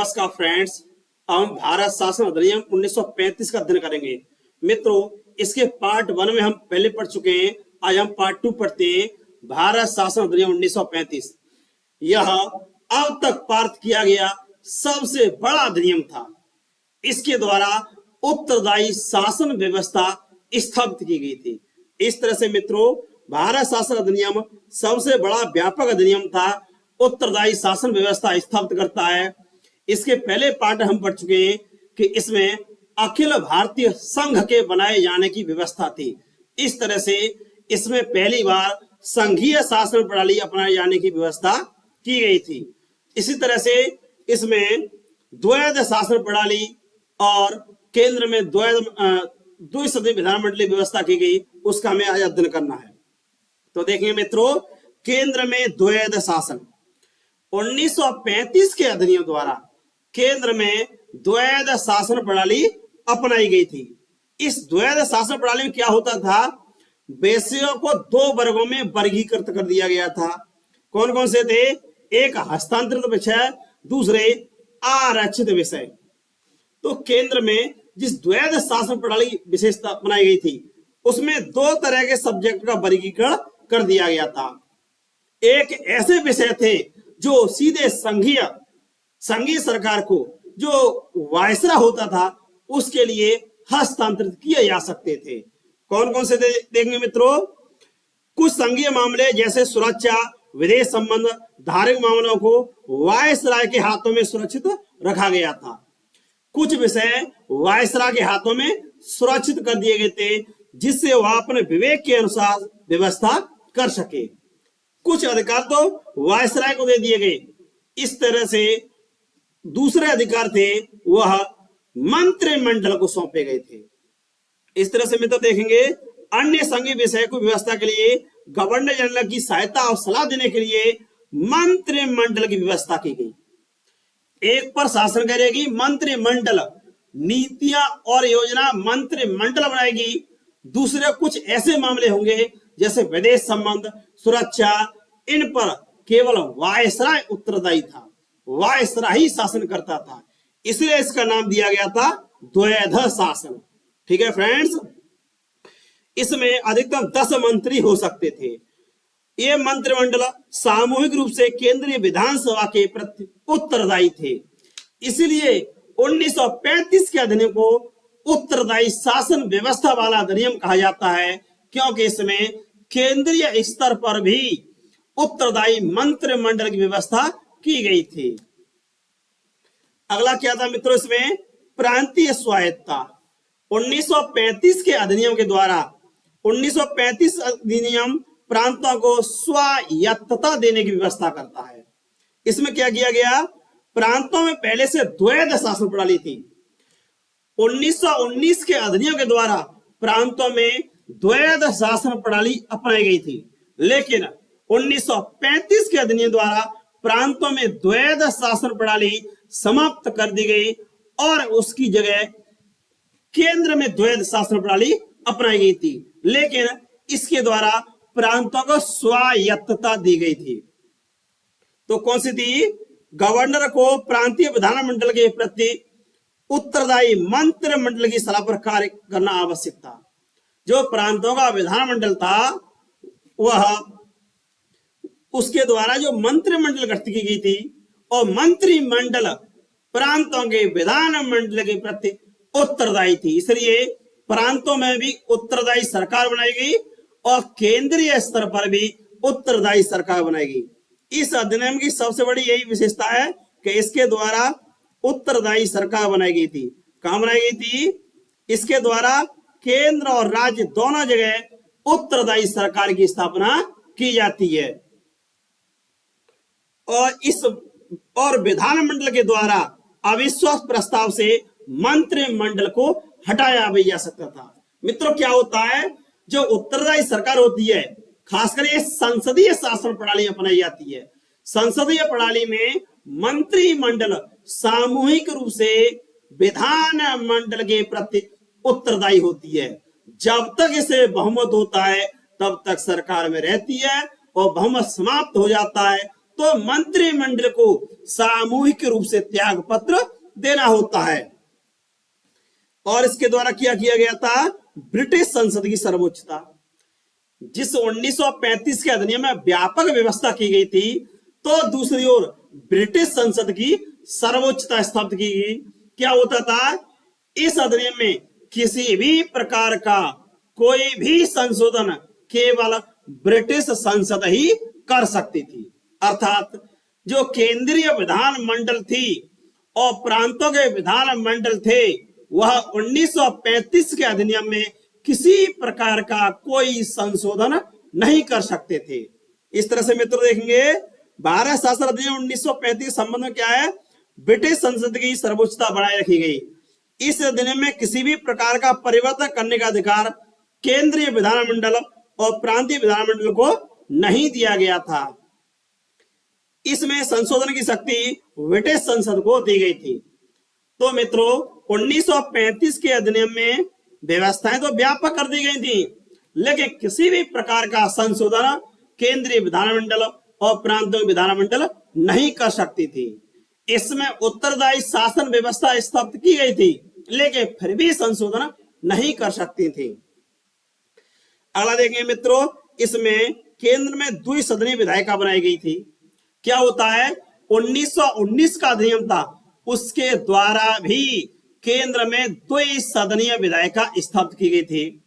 नमस्कार फ्रेंड्स, हम भारत शासन अधिनियम 1935 का अध्ययन करेंगे। मित्रों, इसके पार्ट 1 में हम पहले पढ़ चुके हैं। आज हम पार्ट 2 पढ़ते हैं। भारत शासन अधिनियम 1935 यह अब तक पारित किया गया सबसे बड़ा अधिनियम था। इसके द्वारा उत्तरदायी शासन व्यवस्था स्थापित की गई थी। इस तरह से मित्रों, भारत शासन अधिनियम सबसे बड़ा व्यापक अधिनियम था। उत्तरदायी शासन व्यवस्था स्थापित करता है। इसके पहले पार्ट हम पढ़ चुके हैं कि इसमें अखिल भारतीय संघ के बनाए जाने की व्यवस्था थी। इस तरह से इसमें पहली बार संघीय शासन प्रणाली अपनाए जाने की व्यवस्था की गई थी। इसी तरह से इसमें द्वैध शासन प्रणाली और केंद्र में द्विसदनीय विधानमंडलीय व्यवस्था की गई, उसका हमें आज अध्ययन करना है। तो देखिए मित्रों, केंद्र में द्वैध शासन 1935 के अधिनियम द्वारा केंद्र में द्वैध शासन प्रणाली अपनाई गई थी। इस द्वैध शासन प्रणाली में क्या होता था? विषयों को 2 वर्गों में वर्गीकृत कर दिया गया था। कौन कौन से थे? एक हस्तांतरित विषय, दूसरे आरक्षित विषय। तो केंद्र में जिस द्वैध शासन प्रणाली विशेषता अपनाई गई थी, उसमें 2 तरह के सब्जेक्ट का वर्गीकरण कर दिया गया था। एक ऐसे विषय थे जो सीधे संघीय सरकार को, जो वायसरा होता था, उसके लिए हस्तांतरित किए जा सकते थे। कौन कौन से देखेंगे मित्रों? कुछ संघीय मामले जैसे सुरक्षा, विदेश संबंध, धार्मिक मामलों को वायसराय के हाथों में सुरक्षित रखा गया था। कुछ विषय वायसराय के हाथों में सुरक्षित कर दिए गए थे, जिससे वह अपने विवेक के अनुसार व्यवस्था कर सके। कुछ अधिकार तो वायसराय को दे दिए गए। इस तरह से दूसरे अधिकार थे वह मंत्रिमंडल को सौंपे गए थे। इस तरह से मित्र देखेंगे, अन्य संघीय विषय को व्यवस्था के लिए गवर्नर जनरल की सहायता और सलाह देने के लिए मंत्रिमंडल की व्यवस्था की गई। एक पर शासन करेगी मंत्रिमंडल, नीतियां और योजना मंत्रिमंडल बनाएगी। दूसरे कुछ ऐसे मामले होंगे जैसे विदेश संबंध, सुरक्षा, इन पर केवल वायसराय उत्तरदायी था, वायसराय ही शासन करता था। इसलिए इसका नाम दिया गया था द्वैध शासन। ठीक है फ्रेंड्स, इसमें अधिकतम 10 मंत्री हो सकते थे। ये मंत्रिमंडल सामूहिक रूप से केंद्रीय विधानसभा के प्रति उत्तरदायी थे। इसलिए 1935 के अधिनियम को उत्तरदायी शासन व्यवस्था वाला अधिनियम कहा जाता है, क्योंकि इसमें केंद्रीय स्तर पर भी उत्तरदायी मंत्रिमंडल की व्यवस्था की गई थी। अगला क्या था मित्रों? इसमें प्रांतीय स्वायत्तता। 1935 के अधिनियम के द्वारा 1935 अधिनियम प्रांतों को स्वायत्तता देने की व्यवस्था करता है। इसमें क्या किया गया? प्रांतों में पहले से द्वैध शासन प्रणाली थी। 1919 के अधिनियम के द्वारा प्रांतों में द्वैध शासन प्रणाली अपनाई गई थी, लेकिन 1935 के अधिनियम द्वारा प्रांतों में द्वैध शासन प्रणाली समाप्त कर दी गई और उसकी जगह केंद्र में द्वैध शासन प्रणाली अपनाई गई थी, लेकिन इसके द्वारा प्रांतों को स्वायत्तता दी गई थी। तो कौन सी थी? गवर्नर को प्रांतीय विधानमंडल के प्रति उत्तरदायी मंत्रिमंडल की सलाह पर कार्य करना आवश्यक था। जो प्रांतों का विधानमंडल था, वह उसके द्वारा जो मंत्रिमंडल गठित की गई थी, और मंत्रिमंडल प्रांतों के विधानमंडल के प्रति उत्तरदायी थी। इसलिए प्रांतों में भी उत्तरदायी सरकार बनाई गई और केंद्रीय स्तर पर भी उत्तरदायी सरकार बनाई गई। इस अधिनियम की सबसे बड़ी यही विशेषता है कि इसके द्वारा उत्तरदायी सरकार बनाई गई थी। कहां बनाई गई थी? इसके द्वारा केंद्र और राज्य दोनों जगह उत्तरदायी सरकार की स्थापना की जाती है। और विधानमंडल के द्वारा अविश्वास प्रस्ताव से मंत्रिमंडल को हटाया भी जा सकता था। मित्रों, क्या होता है? जो उत्तरदायी सरकार होती है, खासकर ये संसदीय शासन प्रणाली अपनाई जाती है। संसदीय प्रणाली में मंत्रिमंडल सामूहिक रूप से विधानमंडल के प्रति उत्तरदायी होती है। जब तक इसे बहुमत होता है तब तक सरकार में रहती है, और बहुमत समाप्त हो जाता है तो मंत्रिमंडल को सामूहिक रूप से त्याग पत्र देना होता है। और इसके द्वारा क्या किया गया था? ब्रिटिश संसद की सर्वोच्चता, जिस 1935 के अधिनियम में व्यापक व्यवस्था की गई थी, तो दूसरी ओर ब्रिटिश संसद की सर्वोच्चता स्थापित की गई। क्या होता था? इस अधिनियम में किसी भी प्रकार का कोई भी संशोधन केवल ब्रिटिश संसद ही कर सकती थी। अर्थात जो केंद्रीय विधानमंडल थी और प्रांतों के विधानमंडल थे, वह 1935 के अधिनियम में किसी प्रकार का कोई संशोधन नहीं कर सकते थे। इस तरह से मित्रों देखेंगे, भारत शासन अधिनियम 1935 के संबंध में क्या है? ब्रिटिश संसद की सर्वोच्चता बनाए रखी गई। इस अधिनियम में किसी भी प्रकार का परिवर्तन करने का अधिकार केंद्रीय विधानमंडल और प्रांतीय विधानमंडल को नहीं दिया गया था। इसमें संशोधन की शक्ति ब्रिटिश संसद को दी गई थी। तो मित्रों 1935 के अधिनियम में व्यवस्थाएं तो व्यापक कर दी गई थी, लेकिन किसी भी प्रकार का संशोधन केंद्रीय विधानमंडल और प्रांतीय विधानमंडल नहीं कर सकती थी। इसमें उत्तरदायी शासन व्यवस्था स्थापित की गई थी, लेकिन फिर भी संशोधन नहीं कर सकती थी। अगला देखेंगे मित्रों, इसमें केंद्र में द्विसदनीय विधायिका बनाई गई थी। क्या होता है? 1919 का अधिनियम था, उसके द्वारा भी केंद्र में द्विसदनीय विधायिका स्थापित की गई थी।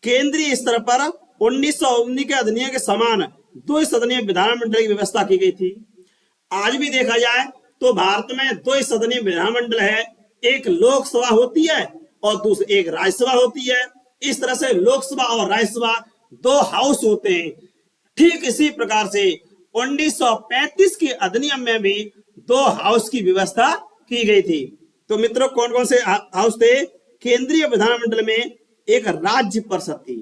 केंद्रीय स्तर पर 1919 के अधिनियम के समान द्विसदनीय विधानमंडल की व्यवस्था की गई थी। आज भी देखा जाए तो भारत में द्विसदनीय विधानमंडल है, एक लोकसभा होती है और दूसरी एक राज्यसभा होती है। इस तरह से लोकसभा और राज्यसभा दो हाउस होते हैं। ठीक इसी प्रकार से 1935 के अधिनियम में भी दो हाउस की व्यवस्था की गई थी। तो मित्रों कौन कौन से हाउस थे? केंद्रीय विधानमंडल में एक राज्य परिषद थी।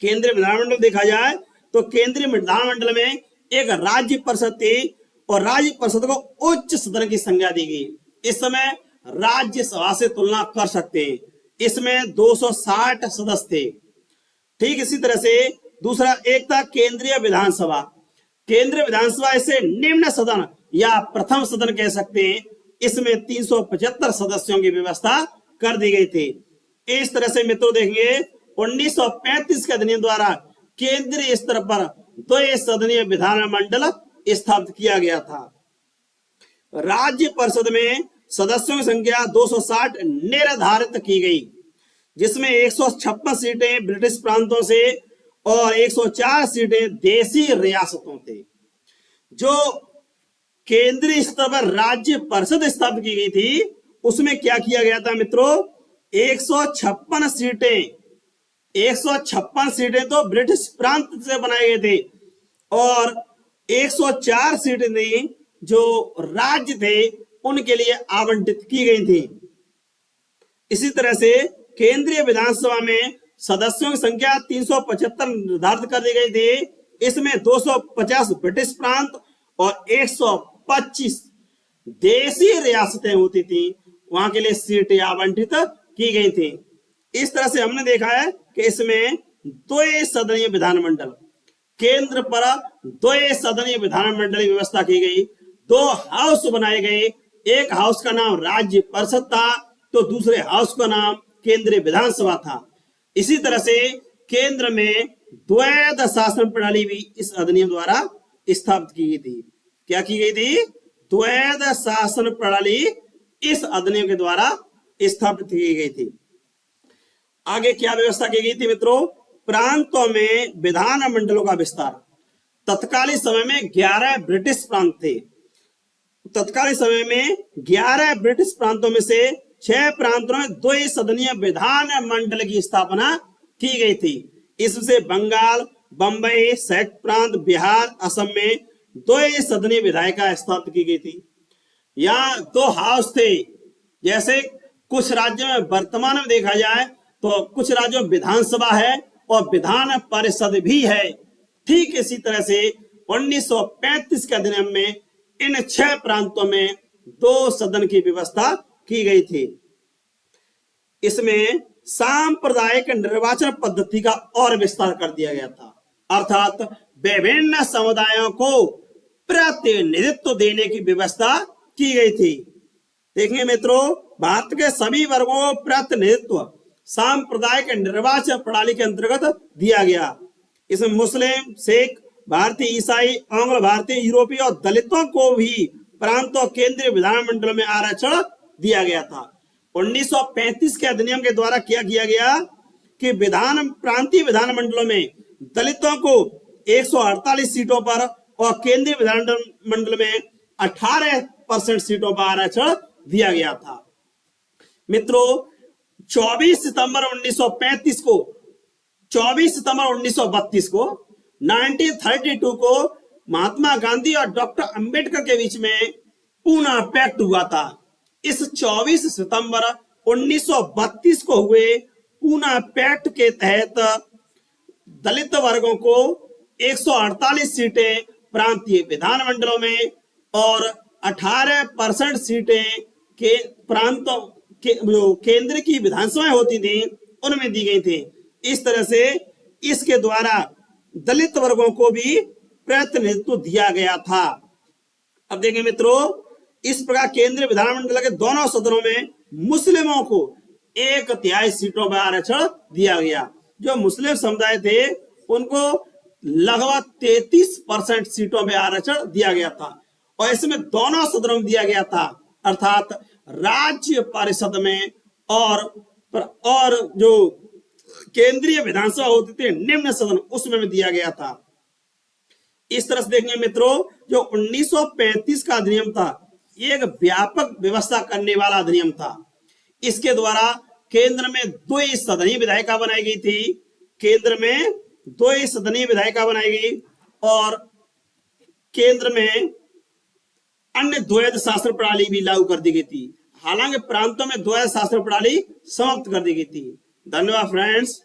केंद्रीय विधानमंडल देखा जाए तो केंद्रीय विधानमंडल में एक राज्य परिषद थी और राज्य परिषद को उच्च सदन की संज्ञा दी गई। इस समय राज्यसभा से तुलना कर सकते हैं, इसमें 260 सदस्य थे। ठीक इसी तरह से दूसरा एक था केंद्रीय विधानसभा। केंद्रीय विधानसभा इसे निम्न सदन या प्रथम सदन कह सकते हैं। इसमें 375 सदस्यों की व्यवस्था कर दी गई थी। इस तरह से मित्रों देखेंगे 1935 के अधिनियम द्वारा केंद्रीय स्तर पर द्विसदनीय विधानमंडल स्थापित किया गया था। राज्य परिषद में सदस्यों की संख्या 260 निर्धारित की गई, जिसमें 156 सीटें ब्रिटिश प्रांतों से और 104 सीटें देसी रियासतों थे। जो केंद्रीय स्तर पर राज्य परिषद स्थापित की गई थी, उसमें क्या किया गया था मित्रों? 156 सीटें तो ब्रिटिश प्रांत से बनाए गए थे और 104 सीटें थी जो राज्य थे उनके लिए आवंटित की गई थी। इसी तरह से केंद्रीय विधानसभा में सदस्यों की संख्या 375 निर्धारित कर दी गई थी। इसमें 250 ब्रिटिश प्रांत और 125 देसी रियासतें होती थी, वहां के लिए सीटें आवंटित की गई थी। इस तरह से हमने देखा है कि इसमें द्विसदनीय विधानमंडल, केंद्र पर द्विसदनीय विधानमंडल की व्यवस्था की गई। दो हाउस बनाए गए, एक हाउस का नाम राज्य परिषद था तो दूसरे हाउस का नाम केंद्रीय विधानसभा था। इसी तरह से केंद्र में द्वैध शासन प्रणाली भी इस अधिनियम द्वारा स्थापित की गई थी। क्या की गई थी? द्वैध शासन प्रणाली इस अधिनियम के द्वारा स्थापित की गई थी। आगे क्या व्यवस्था की गई थी मित्रों? प्रांतों में विधानमंडलों का विस्तार। तत्कालीन समय में 11 ब्रिटिश प्रांत थे। तत्कालीन समय में 11 ब्रिटिश प्रांतों में से 6 प्रांतों में द्विसदनीय विधानमंडल की स्थापना की गई थी। इससे बंगाल, बंबई, संयुक्त प्रांत, बिहार, असम में द्विसदनीय विधायिका स्थापित की गई थी। यहाँ दो हाउस थे। जैसे कुछ राज्यों में वर्तमान में देखा जाए तो कुछ राज्यों में विधानसभा है और विधान परिषद भी है। ठीक इसी तरह से 1935 के अधिनियम में इन 6 प्रांतों में 2 सदन की व्यवस्था की गई थी। इसमें सांप्रदायिक निर्वाचन पद्धति का और विस्तार कर दिया गया था, अर्थात विभिन्न समुदायों को प्रतिनिधित्व देने की व्यवस्था की गई थी। देखिए मित्रों, भारत के सभी वर्गों को प्रतिनिधित्व सांप्रदायिक निर्वाचन प्रणाली के अंतर्गत दिया गया। इसमें मुस्लिम, सिख, भारतीय ईसाई, आंग्ल भारतीय, यूरोपीय और दलितों को भी प्रांत और केंद्रीय विधानमंडल में आरक्षण दिया गया था। 1935 के अधिनियम के द्वारा क्या किया गया कि प्रांतीय विधानमंडलों में दलितों को 148 सीटों पर और केंद्रीय विधानमंडल में 18% सीटों पर आरक्षण दिया गया था। मित्रों, 24 सितंबर 1932 को 1932 को महात्मा गांधी और डॉक्टर अंबेडकर के बीच में पूना पैक्ट हुआ था। इस 24 सितंबर 1932 को हुए पूना पैक्ट के तहत दलित वर्गों को 148 सीटें प्रांतीय विधानमंडलों में और 18% सीटें के प्रांतों के जो केंद्र की विधानसभाएं होती थी उनमें दी गई थी। इस तरह से इसके द्वारा दलित वर्गों को भी प्रतिनिधित्व दिया गया था। अब देखिए मित्रों, इस प्रकार केंद्रीय विधानमंडल के दोनों सदनों में मुस्लिमों को 1/3 सीटों पर आरक्षण दिया गया। जो मुस्लिम समुदाय थे उनको लगभग 33% सीटों में आरक्षण दिया गया था और इसमें दोनों सदनों में दिया गया था, अर्थात राज्य परिषद में और जो केंद्रीय विधानसभा होती थी निम्न सदन उसमें दिया गया था। इस तरह से देखेंगे मित्रों, जो 1935 का अधिनियम था ये एक व्यापक व्यवस्था करने वाला अधिनियम था। इसके द्वारा केंद्र में द्विसदनीय विधायिका बनाई गई थी। केंद्र में द्विसदनीय विधायिका बनाई गई और केंद्र में अन्य द्वैध शासन प्रणाली भी लागू कर दी गई थी। हालांकि प्रांतों में द्वैध शासन प्रणाली समाप्त कर दी गई थी। धन्यवाद फ्रेंड्स।